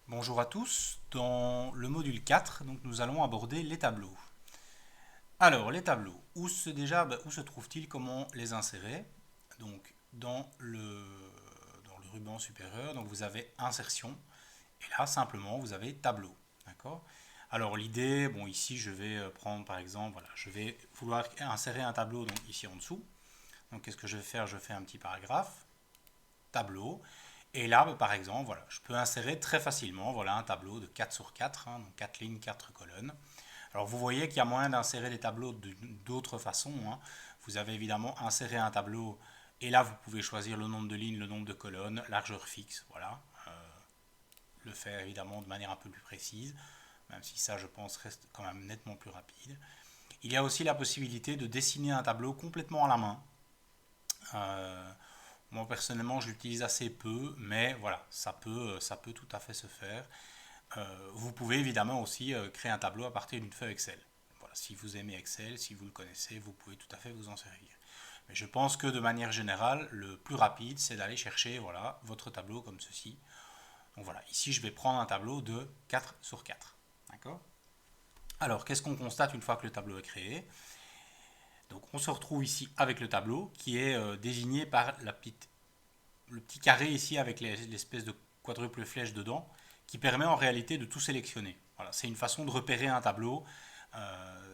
Bonjour à tous, dans le module 4, donc, nous allons aborder les tableaux. Alors, les tableaux, où se trouvent-ils, comment les insérer? Donc, dans le ruban supérieur, donc vous avez insertion, et là, simplement, vous avez tableau. D'accord? Alors, l'idée, bon, ici, je vais prendre par exemple, voilà, je vais vouloir insérer un tableau, donc ici en dessous. Donc, qu'est-ce que je vais faire? Je fais un petit paragraphe, tableau. Et là, par exemple, voilà, je peux insérer très facilement voilà, un tableau de 4 sur 4, donc 4 lignes, 4 colonnes. Alors vous voyez qu'il y a moyen d'insérer les tableaux d'autres façons. Vous avez évidemment inséré un tableau et là vous pouvez choisir le nombre de lignes, le nombre de colonnes, largeur fixe, voilà. Le faire évidemment de manière un peu plus précise, même si ça je pense reste quand même nettement plus rapide. Il y a aussi la possibilité de dessiner un tableau complètement à la main. Euh, Moi personnellement, je l'utilise assez peu, mais voilà, ça peut tout à fait se faire. Vous pouvez évidemment aussi créer un tableau à partir d'une feuille Excel. Voilà, si vous aimez Excel, si vous le connaissez, vous pouvez tout à fait vous en servir. Mais je pense que de manière générale, le plus rapide, c'est d'aller chercher voilà, votre tableau comme ceci. Donc voilà, ici je vais prendre un tableau de 4 sur 4. D'accord? Alors, qu'est-ce qu'on constate une fois que le tableau est créé? Donc on se retrouve ici avec le tableau qui est désigné par le petit carré ici avec l'espèce de quadruple flèche dedans qui permet en réalité de tout sélectionner. Voilà, c'est une façon de repérer un tableau,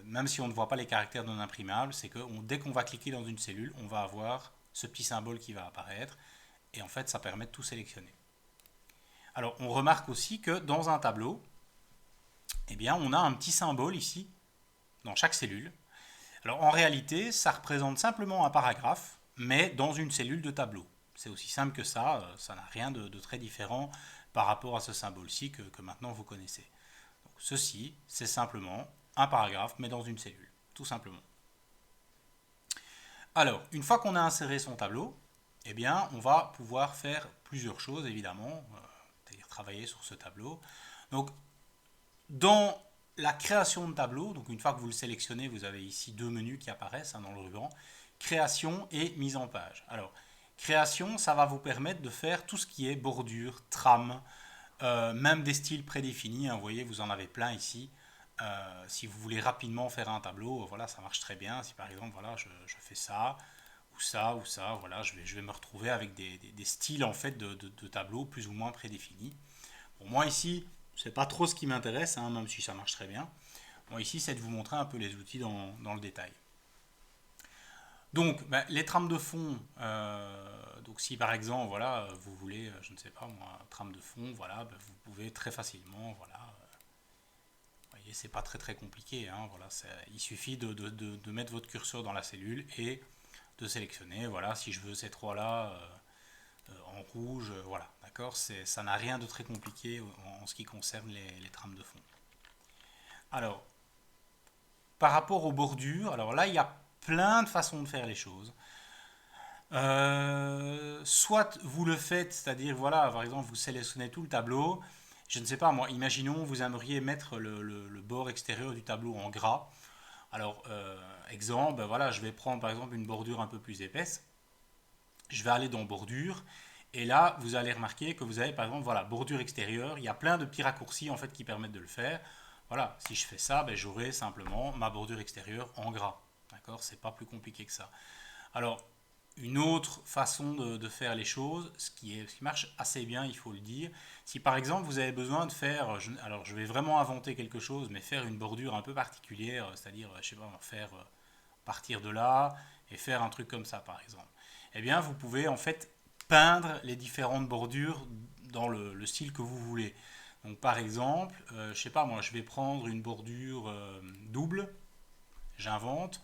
même si on ne voit pas les caractères d'un imprimable, c'est que dès qu'on va cliquer dans une cellule, on va avoir ce petit symbole qui va apparaître et en fait ça permet de tout sélectionner. Alors on remarque aussi que dans un tableau, eh bien, on a un petit symbole ici dans chaque cellule. Alors en réalité, ça représente simplement un paragraphe, mais dans une cellule de tableau. C'est aussi simple que ça n'a rien de très différent par rapport à ce symbole-ci que maintenant vous connaissez. Donc, ceci, c'est simplement un paragraphe, mais dans une cellule, tout simplement. Alors, une fois qu'on a inséré son tableau, eh bien, on va pouvoir faire plusieurs choses, évidemment, c'est-à-dire travailler sur ce tableau. Donc, dans la création de tableau, donc une fois que vous le sélectionnez, vous avez ici deux menus qui apparaissent dans le ruban, création et mise en page. Alors, création, ça va vous permettre de faire tout ce qui est bordure, trame, même des styles prédéfinis. Vous voyez, vous en avez plein ici. Si vous voulez rapidement faire un tableau, voilà, ça marche très bien. Si par exemple, voilà, je fais ça, ou ça, voilà, je vais me retrouver avec des styles en fait de tableaux plus ou moins prédéfinis. Bon, moi ici, c'est pas trop ce qui m'intéresse, même si ça marche très bien. Moi ici, c'est de vous montrer un peu les outils dans le détail. Donc, ben, les trames de fond, donc si par exemple, voilà, vous voulez, je ne sais pas moi, trame de fond, voilà, ben, vous pouvez très facilement, voilà, vous voyez, c'est pas très très compliqué, voilà, il suffit de mettre votre curseur dans la cellule et de sélectionner, voilà, si je veux ces trois-là en rouge, voilà, d'accord, ça n'a rien de très compliqué en ce qui concerne les trames de fond. Alors, par rapport aux bordures, alors là, il y a plein de façons de faire les choses. Soit vous le faites, c'est-à-dire, voilà, par exemple, vous sélectionnez tout le tableau. Je ne sais pas, moi, imaginons, vous aimeriez mettre le bord extérieur du tableau en gras. Alors, exemple, ben voilà, je vais prendre par exemple une bordure un peu plus épaisse. Je vais aller dans bordure. Et là, vous allez remarquer que vous avez par exemple, voilà, bordure extérieure. Il y a plein de petits raccourcis en fait qui permettent de le faire. Voilà, si je fais ça, ben, j'aurai simplement ma bordure extérieure en gras. D'accord? C'est pas plus compliqué que ça. Alors, une autre façon de faire les choses, ce qui marche assez bien, il faut le dire, si par exemple vous avez besoin de faire, alors je vais vraiment inventer quelque chose, mais faire une bordure un peu particulière, c'est-à-dire, je sais pas, faire partir de là et faire un truc comme ça par exemple, eh bien vous pouvez en fait peindre les différentes bordures dans le style que vous voulez. Donc par exemple, je sais pas moi, je vais prendre une bordure double, j'invente,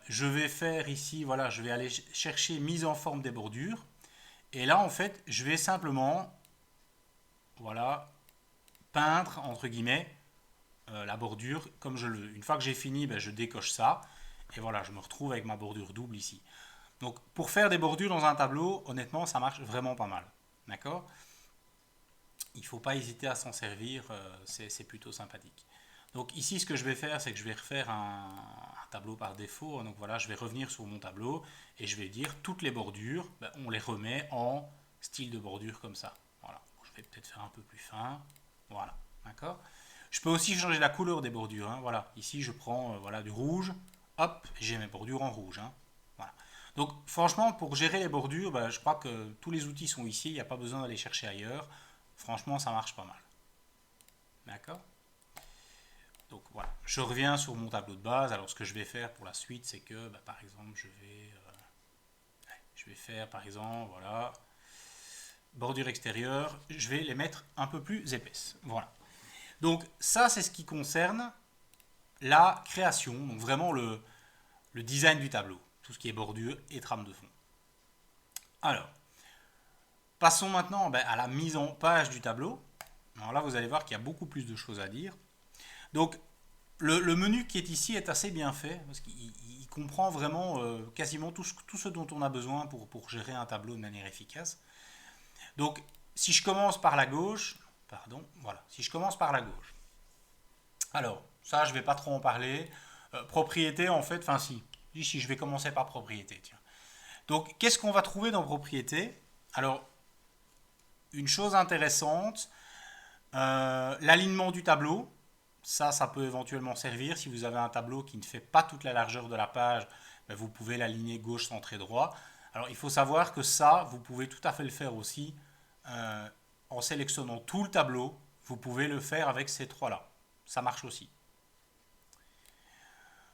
je vais faire ici, voilà, je vais aller chercher mise en forme des bordures. Et là, en fait, je vais simplement, voilà, peindre, entre guillemets, la bordure comme je le veux. Une fois que j'ai fini, ben, je décoche ça. Et voilà, je me retrouve avec ma bordure double ici. Donc, pour faire des bordures dans un tableau, honnêtement, ça marche vraiment pas mal. D'accord? Il ne faut pas hésiter à s'en servir, c'est plutôt sympathique. Donc ici, ce que je vais faire, c'est que je vais refaire un tableau par défaut. Donc voilà, je vais revenir sur mon tableau et je vais dire toutes les bordures, ben, on les remet en style de bordure comme ça. Voilà, je vais peut-être faire un peu plus fin. Voilà, d'accord. Je peux aussi changer la couleur des bordures, hein. Voilà, ici je prends voilà, du rouge, hop, j'ai mes bordures en rouge, hein. Voilà. Donc franchement, pour gérer les bordures, bah, je crois que tous les outils sont ici, il n'y a pas besoin d'aller chercher ailleurs. Franchement, ça marche pas mal. D'accord. Donc voilà, je reviens sur mon tableau de base. Alors ce que je vais faire pour la suite, c'est que bah, par exemple, je vais faire par exemple, voilà, bordure extérieure, je vais les mettre un peu plus épaisses. Voilà. Donc ça, c'est ce qui concerne la création, donc vraiment le design du tableau, tout ce qui est bordure et trame de fond. Alors, passons maintenant ben, à la mise en page du tableau. Alors là, vous allez voir qu'il y a beaucoup plus de choses à dire. Donc, le menu qui est ici est assez bien fait, parce qu'il comprend vraiment quasiment tout ce dont on a besoin pour gérer un tableau de manière efficace. Donc, si je commence par la gauche, pardon, voilà, si je commence par la gauche. Alors, ça, je ne vais pas trop en parler. Propriété, en fait, enfin si. Ici, je vais commencer par propriété, tiens. Donc, qu'est-ce qu'on va trouver dans propriété? Alors, une chose intéressante, l'alignement du tableau. Ça peut éventuellement servir. Si vous avez un tableau qui ne fait pas toute la largeur de la page, ben, vous pouvez l'aligner gauche, centré, droit. Alors, il faut savoir que ça, vous pouvez tout à fait le faire aussi euh, en sélectionnant tout le tableau. Vous pouvez le faire avec ces trois-là. Ça marche aussi.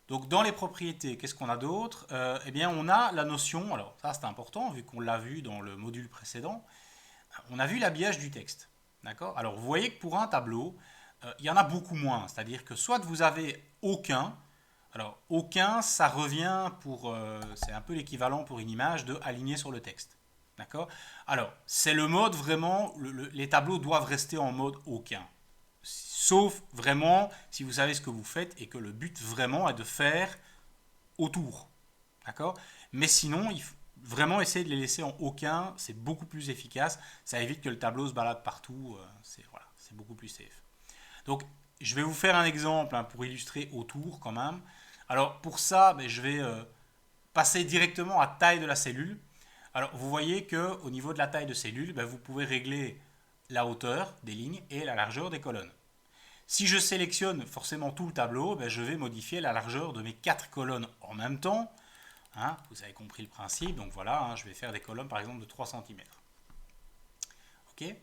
Donc dans les propriétés, qu'est-ce qu'on a d'autre? Eh bien, on a la notion, alors ça c'est important vu qu'on l'a vu dans le module précédent, on a vu l'habillage du texte. D'accord. Alors vous voyez que pour un tableau, il y en a beaucoup moins. C'est-à-dire que soit vous avez aucun, alors aucun ça revient pour, c'est un peu l'équivalent pour une image de aligner sur le texte. D'accord. Alors c'est le mode vraiment, les tableaux doivent rester en mode aucun. Sauf vraiment si vous savez ce que vous faites et que le but vraiment est de faire autour. D'accord. Mais sinon, il faut vraiment essayer de les laisser en aucun, c'est beaucoup plus efficace. Ça évite que le tableau se balade partout. C'est voilà, c'est beaucoup plus safe. Donc, je vais vous faire un exemple hein, pour illustrer autour quand même. Alors, pour ça, ben, je vais passer directement à taille de la cellule. Alors, vous voyez que au niveau de la taille de cellule, ben, vous pouvez régler la hauteur des lignes et la largeur des colonnes. Si je sélectionne forcément tout le tableau, ben, je vais modifier la largeur de mes 4 colonnes en même temps. Hein, vous avez compris le principe, donc voilà, hein, je vais faire des colonnes par exemple de 3 cm. Ok.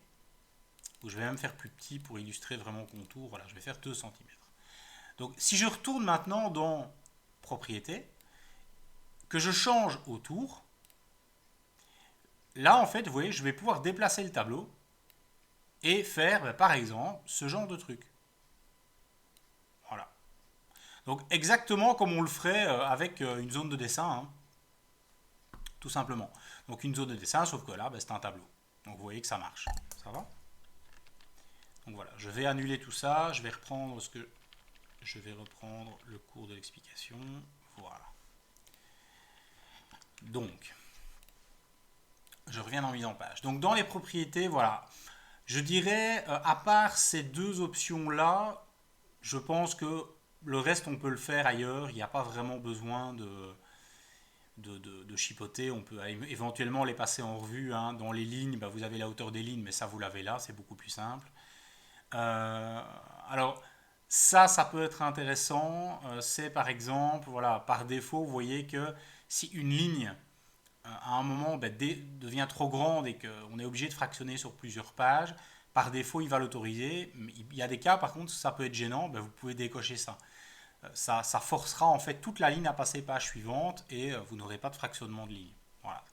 Ou je vais même faire plus petit pour illustrer vraiment le contour, voilà, je vais faire 2 cm. Donc si je retourne maintenant dans propriété, que je change autour, là en fait, vous voyez, je vais pouvoir déplacer le tableau et faire ben, par exemple ce genre de truc. Voilà. Donc exactement comme on le ferait avec une zone de dessin, hein, tout simplement. Donc une zone de dessin, sauf que là, ben, c'est un tableau. Donc vous voyez que ça marche. Ça va? Donc voilà, je vais annuler tout ça, je vais reprendre le cours de l'explication. Voilà. Donc, je reviens dans mise en page. Donc dans les propriétés, voilà. Je dirais, à part ces deux options-là, je pense que le reste, on peut le faire ailleurs. Il n'y a pas vraiment besoin de chipoter. On peut éventuellement les passer en revue. Hein. Dans les lignes, bah, vous avez la hauteur des lignes, mais ça, vous l'avez là. C'est beaucoup plus simple. Euh, alors, ça peut être intéressant. C'est par exemple, voilà, par défaut, vous voyez que si une ligne, à un moment, bah, devient trop grande et qu'on est obligé de fractionner sur plusieurs pages, par défaut, il va l'autoriser. Il y a des cas, par contre, ça peut être gênant, bah, vous pouvez décocher ça. Ça forcera en fait toute la ligne à passer page suivante et vous n'aurez pas de fractionnement de ligne. Voilà.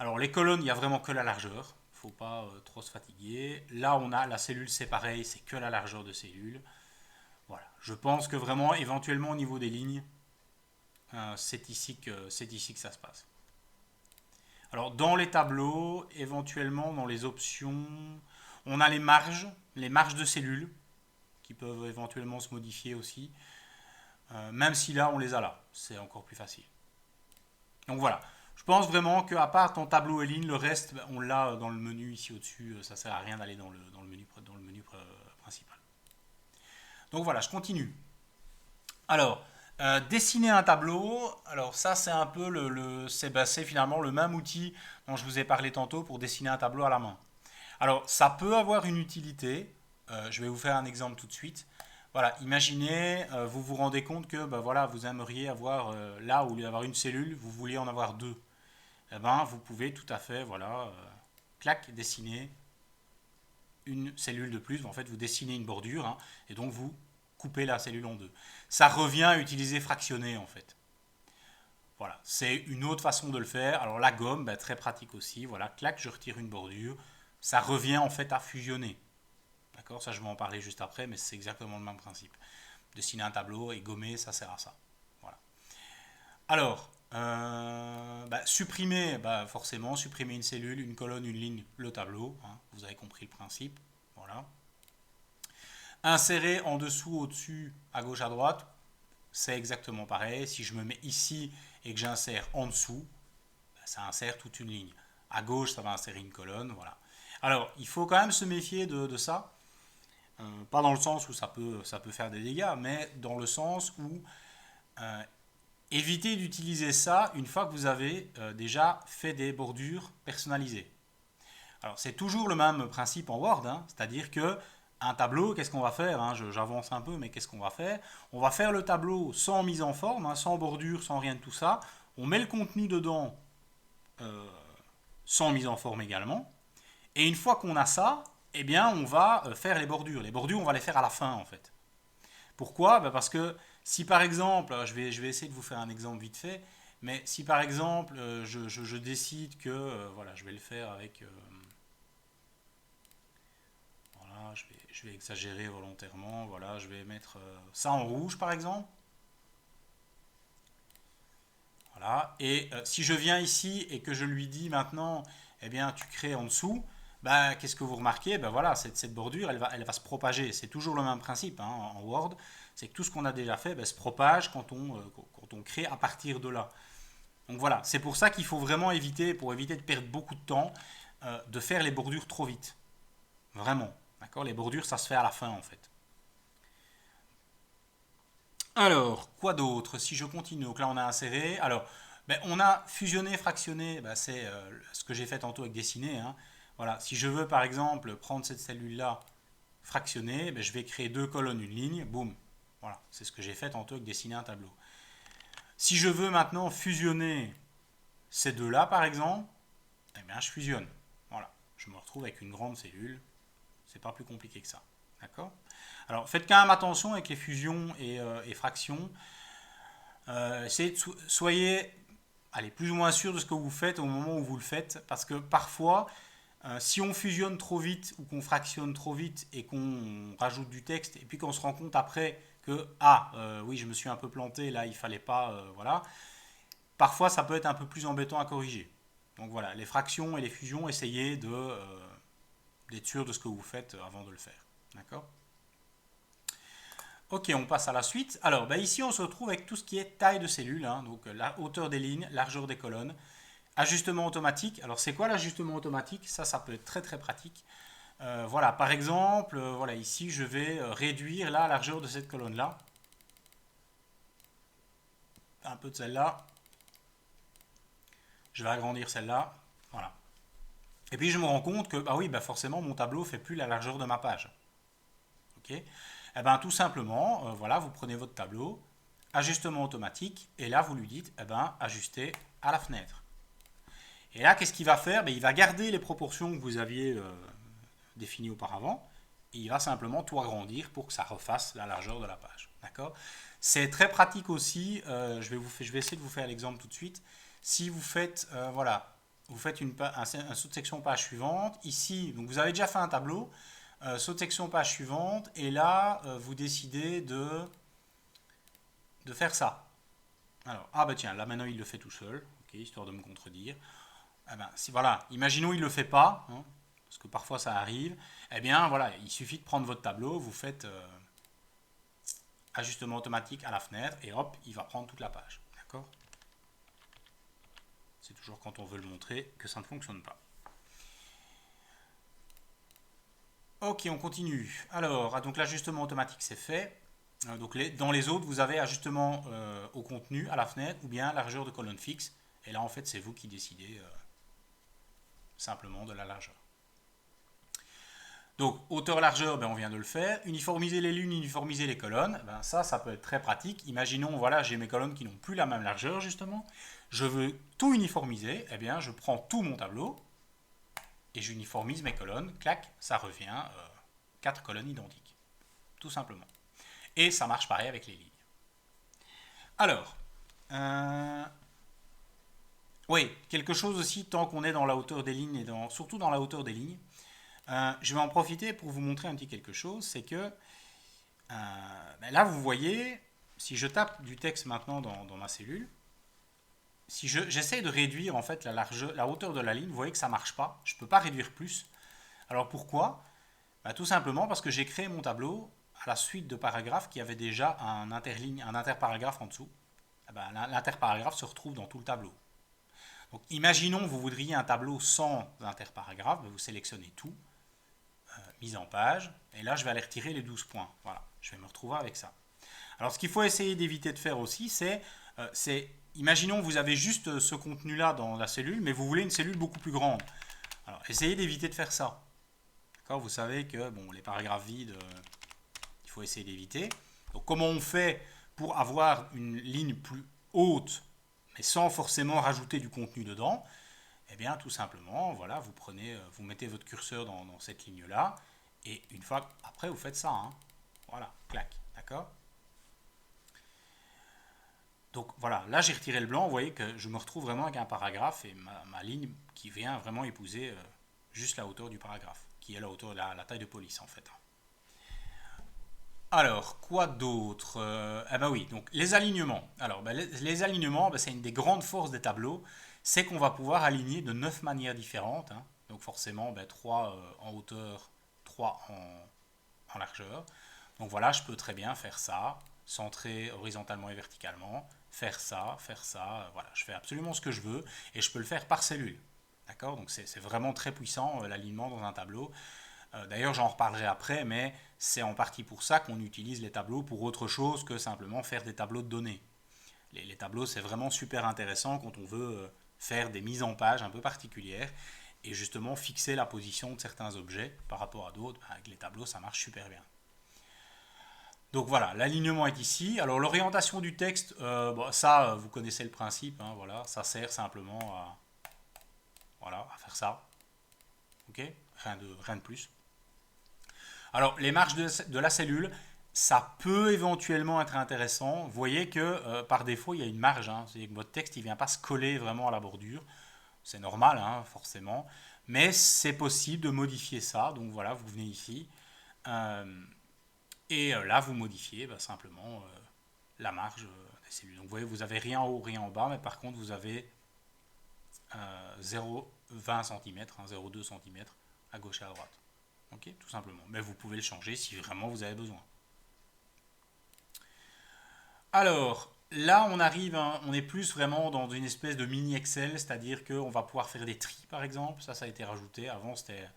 Alors les colonnes, il n'y a vraiment que la largeur. Il ne faut pas trop se fatiguer. Là, on a la cellule, c'est pareil, c'est que la largeur de cellule. Voilà. Je pense que vraiment, éventuellement au niveau des lignes, c'est ici que ça se passe. Alors dans les tableaux, éventuellement dans les options, on a les marges de cellules qui peuvent éventuellement se modifier aussi. Même si là on les a là, c'est encore plus facile. Donc voilà, je pense vraiment qu'à part ton tableau et ligne, le reste on l'a dans le menu ici au-dessus, ça sert à rien d'aller dans le menu principal. Donc voilà, je continue. Alors, dessiner un tableau, alors ça c'est un peu c'est finalement le même outil dont je vous ai parlé tantôt pour dessiner un tableau à la main. Alors, ça peut avoir une utilité. Je vais vous faire un exemple tout de suite. Voilà, imaginez, vous vous rendez compte que bah, voilà, vous aimeriez avoir, là, au lieu d'avoir une cellule, vous vouliez en avoir deux. Eh ben, vous pouvez tout à fait, voilà, clac, dessiner une cellule de plus. En fait, vous dessinez une bordure, hein, et donc vous coupez la cellule en deux. Ça revient à utiliser fractionner, en fait. Voilà, c'est une autre façon de le faire. Alors la gomme, bah, très pratique aussi. Voilà, clac, je retire une bordure. Ça revient en fait à fusionner. D'accord? Ça, je vais en parler juste après, mais c'est exactement le même principe. Dessiner un tableau et gommer, ça sert à ça. Voilà. Alors, bah, supprimer, bah, forcément, supprimer une cellule, une colonne, une ligne, le tableau, hein. Vous avez compris le principe. Voilà. Insérer en dessous, au-dessus, à gauche, à droite, c'est exactement pareil. Si je me mets ici et que j'insère en dessous, bah, ça insère toute une ligne. À gauche, ça va insérer une colonne. Voilà. Alors, il faut quand même se méfier de ça. Pas dans le sens où ça peut faire des dégâts, mais dans le sens où euh, évitez d'utiliser ça une fois que vous avez déjà fait des bordures personnalisées. Alors c'est toujours le même principe en Word, hein, c'est-à-dire que un tableau, qu'est-ce qu'on va faire, hein, j'avance un peu, mais qu'est-ce qu'on va faire? On va faire le tableau sans mise en forme, hein, sans bordure, sans rien de tout ça. On met le contenu dedans euh, sans mise en forme également. Et une fois qu'on a ça, eh bien, on va faire les bordures. Les bordures, on va les faire à la fin, en fait. Pourquoi? Ben parce que si par exemple, je vais essayer de vous faire un exemple vite fait, mais si par exemple, je décide que, voilà, je vais le faire avec, voilà, je vais exagérer volontairement, voilà, je vais mettre ça en rouge par exemple, voilà, et si je viens ici et que je lui dis maintenant, eh bien, tu crées en dessous, ben, qu'est-ce que vous remarquez? Ben voilà, cette bordure, elle va se propager. C'est toujours le même principe, hein, en Word. C'est que tout ce qu'on a déjà fait ben, se propage quand on crée à partir de là. Donc voilà, c'est pour ça qu'il faut vraiment éviter, pour éviter de perdre beaucoup de temps, de faire les bordures trop vite. Vraiment. D'accord? Les bordures, ça se fait à la fin en fait. Alors, quoi d'autre? Si je continue, donc là on a inséré. Alors, ben, on a fusionné, fractionné, ben, c'est ce que j'ai fait tantôt avec dessiner, hein. Voilà, si je veux par exemple prendre cette cellule-là, fractionner, ben, je vais créer deux colonnes, une ligne, boum. Voilà, c'est ce que j'ai fait tantôt avec dessiner un tableau. Si je veux maintenant fusionner ces deux-là par exemple, eh bien je fusionne. Voilà, je me retrouve avec une grande cellule. C'est pas plus compliqué que ça. D'accord? Alors faites quand même attention avec les fusions et fractions. Soyez allez, plus ou moins sûr de ce que vous faites au moment où vous le faites, parce que parfois, si on fusionne trop vite ou qu'on fractionne trop vite et qu'on rajoute du texte, et puis qu'on se rend compte après que, ah, oui, je me suis un peu planté, là, il fallait pas, voilà, parfois ça peut être un peu plus embêtant à corriger. Donc voilà, les fractions et les fusions, essayez d'être sûr de ce que vous faites avant de le faire. D'accord? Ok, on passe à la suite. Alors, bah ici, on se retrouve avec tout ce qui est taille de cellule, hein, donc la hauteur des lignes, largeur des colonnes. Ajustement automatique. Alors, c'est quoi l'ajustement automatique? Ça peut être très très pratique. Voilà, par exemple, voilà, ici, je vais réduire la largeur de cette colonne-là. Un peu de celle-là. Je vais agrandir celle-là. Voilà. Et puis, je me rends compte que, bah oui, bah forcément, mon tableau fait plus la largeur de ma page. Ok? Eh ben, tout simplement, voilà, vous prenez votre tableau, ajustement automatique, et là, vous lui dites, eh ben, ajuster à la fenêtre. Et là, qu'est-ce qu'il va faire? Ben, il va garder les proportions que vous aviez définies auparavant, et il va simplement tout agrandir pour que ça refasse la largeur de la page. D'accord? C'est très pratique aussi. Je vais essayer de vous faire l'exemple tout de suite. Si vous faites, voilà, vous faites un saut de section page suivante. Ici, donc vous avez déjà fait un tableau. Saut de section page suivante. Et là, vous décidez de faire ça. Alors, ah bah tiens, là maintenant il le fait tout seul. Ok, histoire de me contredire. Ah ben, si, voilà, imaginons il ne le fait pas, hein, parce que parfois ça arrive, eh bien voilà, il suffit de prendre votre tableau, vous faites ajustement automatique à la fenêtre et hop, il va prendre toute la page. D'accord? C'est toujours quand on veut le montrer que ça ne fonctionne pas. Ok, on continue. Alors, donc l'ajustement automatique c'est fait. Donc dans les autres, vous avez ajustement au contenu à la fenêtre ou bien largeur de colonne fixe. Et là, en fait, c'est vous qui décidez simplement de la largeur. Donc, hauteur-largeur, on vient de le faire. Uniformiser les lignes, uniformiser les colonnes, ça peut être très pratique. Imaginons, voilà, j'ai mes colonnes qui n'ont plus la même largeur, justement. Je veux tout uniformiser, je prends tout mon tableau et j'uniformise mes colonnes. Clac, ça revient 4 colonnes identiques, tout simplement. Et ça marche pareil avec les lignes. Alors, oui, quelque chose aussi, tant qu'on est dans la hauteur des lignes, et surtout dans la hauteur des lignes, je vais en profiter pour vous montrer un petit quelque chose, c'est que là, vous voyez, si je tape du texte maintenant dans ma cellule, si j'essaie de réduire en fait la hauteur de la ligne, vous voyez que ça ne marche pas, je ne peux pas réduire plus. Alors pourquoi? Tout simplement parce que j'ai créé mon tableau à la suite de paragraphes qui avait déjà un interparagraphe en dessous. L'interparagraphe se retrouve dans tout le tableau. Donc imaginons que vous voudriez un tableau sans interparagraphe, vous sélectionnez tout, mise en page, et là je vais aller retirer les 12 points. Voilà, je vais me retrouver avec ça. Alors ce qu'il faut essayer d'éviter de faire aussi, imaginons que vous avez juste ce contenu-là dans la cellule, mais vous voulez une cellule beaucoup plus grande. Alors essayez d'éviter de faire ça. D'accord, vous savez que les paragraphes vides, il faut essayer d'éviter. Donc comment on fait pour avoir une ligne plus haute, mais sans forcément rajouter du contenu dedans? Eh bien, tout simplement, voilà, vous mettez votre curseur dans cette ligne-là, et une fois après, vous faites ça. Hein. Voilà, clac, d'accord? Donc voilà, là j'ai retiré le blanc, vous voyez que je me retrouve vraiment avec un paragraphe et ma ligne qui vient vraiment épouser juste la hauteur du paragraphe, qui est la hauteur de la taille de police en fait. Alors, quoi d'autre? Oui, donc les alignements. Alors, les alignements, c'est une des grandes forces des tableaux, c'est qu'on va pouvoir aligner de 9 manières différentes. Hein. Donc forcément, 3 en hauteur, 3 en largeur. Donc voilà, je peux très bien faire ça, centrer horizontalement et verticalement, faire ça, voilà, je fais absolument ce que je veux et je peux le faire par cellule. D'accord? Donc c'est vraiment très puissant l'alignement dans un tableau. D'ailleurs, j'en reparlerai après, mais c'est en partie pour ça qu'on utilise les tableaux pour autre chose que simplement faire des tableaux de données. Les tableaux, c'est vraiment super intéressant quand on veut faire des mises en page un peu particulières et justement fixer la position de certains objets par rapport à d'autres. Avec les tableaux, ça marche super bien. Donc voilà, l'alignement est ici. Alors l'orientation du texte, ça, vous connaissez le principe. Hein, voilà, ça sert simplement à faire ça. Ok, rien de plus. Alors, les marges de la cellule, ça peut éventuellement être intéressant. Vous voyez que par défaut, il y a une marge. Hein. C'est-à-dire que votre texte, il ne vient pas se coller vraiment à la bordure. C'est normal, hein, forcément. Mais c'est possible de modifier ça. Donc voilà, vous venez ici. Là, vous modifiez simplement la marge des cellules. Donc vous voyez, vous n'avez rien en haut, rien en bas. Mais par contre, vous avez 0,20 cm, 0,2 cm à gauche et à droite. Ok, tout simplement. Mais vous pouvez le changer si vraiment vous avez besoin. Alors, là, on est plus vraiment dans une espèce de mini Excel, c'est-à-dire qu'on va pouvoir faire des tris, par exemple. Ça a été rajouté. Avant, c'était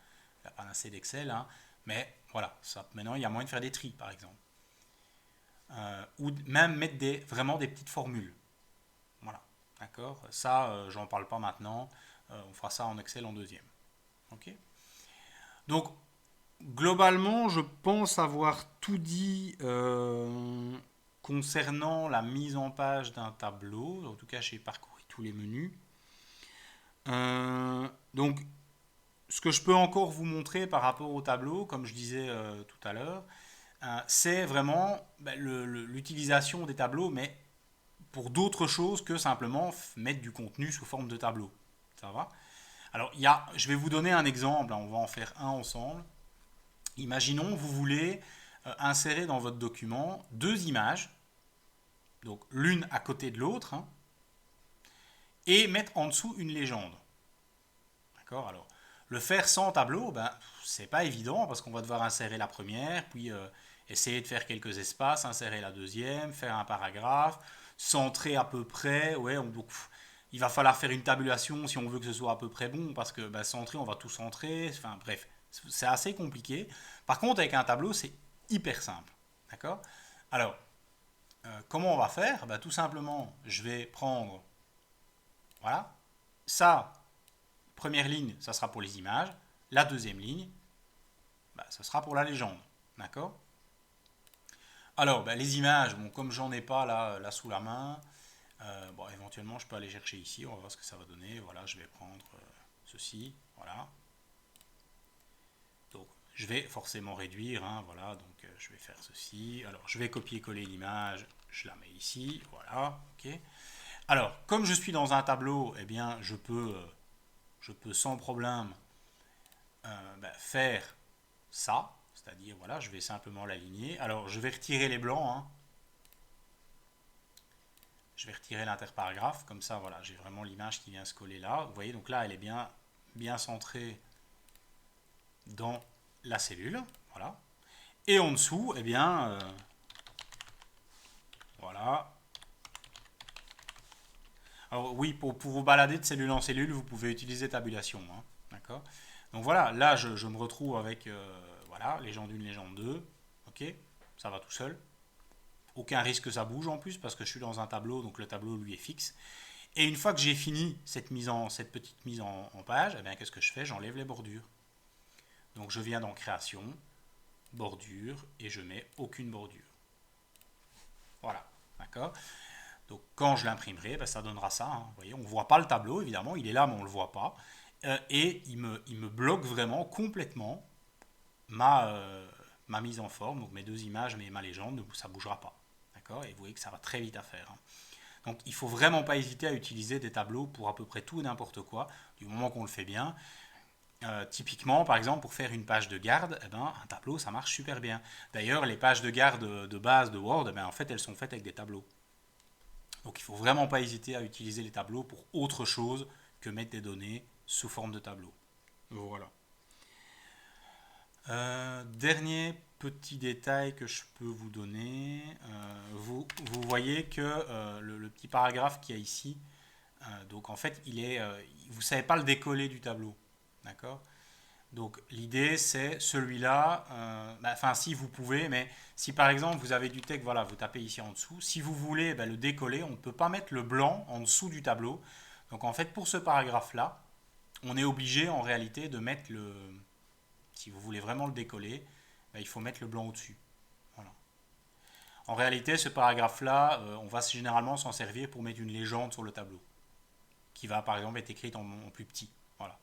la panacée d'Excel. Hein. Mais voilà, maintenant, il y a moyen de faire des tris, par exemple. Ou même mettre vraiment des petites formules. Voilà, d'accord? Ça, j'en parle pas maintenant. On fera ça en Excel en deuxième. Ok? Donc, globalement, je pense avoir tout dit concernant la mise en page d'un tableau. En tout cas, j'ai parcouru tous les menus. Donc, ce que je peux encore vous montrer par rapport au tableau, comme je disais tout à l'heure, c'est vraiment l'utilisation des tableaux, mais pour d'autres choses que simplement mettre du contenu sous forme de tableau. Ça va? Alors, je vais vous donner un exemple, hein, on va en faire un ensemble. Imaginons, vous voulez insérer dans votre document deux images, donc l'une à côté de l'autre, hein, et mettre en dessous une légende. D'accord? Alors, le faire sans tableau, c'est pas évident parce qu'on va devoir insérer la première, puis essayer de faire quelques espaces, insérer la deuxième, faire un paragraphe, centrer à peu près. Ouais, donc, il va falloir faire une tabulation si on veut que ce soit à peu près bon, parce que centrer, on va tout centrer. Enfin bref, c'est assez compliqué. Par contre, avec un tableau, c'est hyper simple. D'accord? Alors, comment on va faire? Tout simplement, je vais prendre, voilà, ça, première ligne, ça sera pour les images. La deuxième ligne, ce sera pour la légende. D'accord? Alors, les images, bon, comme j'en ai pas là sous la main, bon, éventuellement, je peux aller chercher ici. On va voir ce que ça va donner. Voilà, je vais prendre ceci. Voilà. Donc, je vais forcément réduire. Hein, voilà, donc je vais faire ceci. Alors, je vais copier-coller l'image. Je la mets ici. Voilà. Ok. Alors, comme je suis dans un tableau, eh bien, je peux sans problème faire ça. C'est-à-dire, voilà, je vais simplement l'aligner. Alors, je vais retirer les blancs. Hein. Je vais retirer l'interparagraphe. Comme ça, voilà, j'ai vraiment l'image qui vient se coller là. Vous voyez, donc là, elle est bien centrée dans la cellule. Voilà. Et en dessous, eh bien, voilà. Alors oui, pour vous balader de cellule en cellule, vous pouvez utiliser tabulation. Hein, d'accord. Donc voilà, là, je me retrouve avec voilà, légende 1, légende 2. Ok, ça va tout seul. Aucun risque que ça bouge en plus parce que je suis dans un tableau, donc le tableau lui est fixe. Et une fois que j'ai fini cette petite mise en page, eh bien, qu'est-ce que je fais? J'enlève les bordures. Donc je viens dans création, bordure, et je mets aucune bordure. Voilà, d'accord. Donc quand je l'imprimerai, ça donnera ça. Hein. Vous voyez, on ne voit pas le tableau, évidemment, il est là, mais on ne le voit pas. Et il me bloque vraiment complètement ma mise en forme, donc mes deux images, ma légende, ça ne bougera pas. D'accord. Et vous voyez que ça va très vite à faire. Hein. Donc il ne faut vraiment pas hésiter à utiliser des tableaux pour à peu près tout et n'importe quoi, du moment qu'on le fait bien. Typiquement, par exemple, pour faire une page de garde, eh ben, un tableau, ça marche super bien. D'ailleurs, les pages de garde de base de Word, eh ben, en fait, elles sont faites avec des tableaux. Donc il ne faut vraiment pas hésiter à utiliser les tableaux pour autre chose que mettre des données sous forme de tableau. Voilà. Dernier petit détail que je peux vous donner. Vous voyez que le petit paragraphe qu'il y a ici, donc en fait, vous ne savez pas le décoller du tableau. D'accord. Donc l'idée c'est celui-là, enfin si vous pouvez, mais si par exemple vous avez du texte, voilà, vous tapez ici en dessous, si vous voulez le décoller, on ne peut pas mettre le blanc en dessous du tableau. Donc en fait pour ce paragraphe-là, on est obligé en réalité de mettre si vous voulez vraiment le décoller, il faut mettre le blanc au-dessus. Voilà. En réalité ce paragraphe-là, on va généralement s'en servir pour mettre une légende sur le tableau, qui va par exemple être écrite en plus petit. Voilà.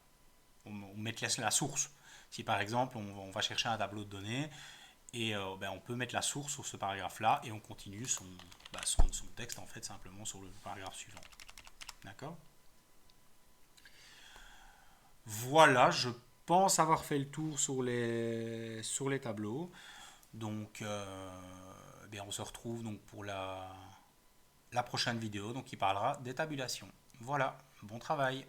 On met la source. Si par exemple on va chercher un tableau de données et on peut mettre la source sur ce paragraphe-là et on continue son texte en fait simplement sur le paragraphe suivant. D'accord. Voilà, je pense avoir fait le tour sur les tableaux. Donc on se retrouve donc pour la prochaine vidéo donc, qui parlera des tabulations. Voilà, bon travail.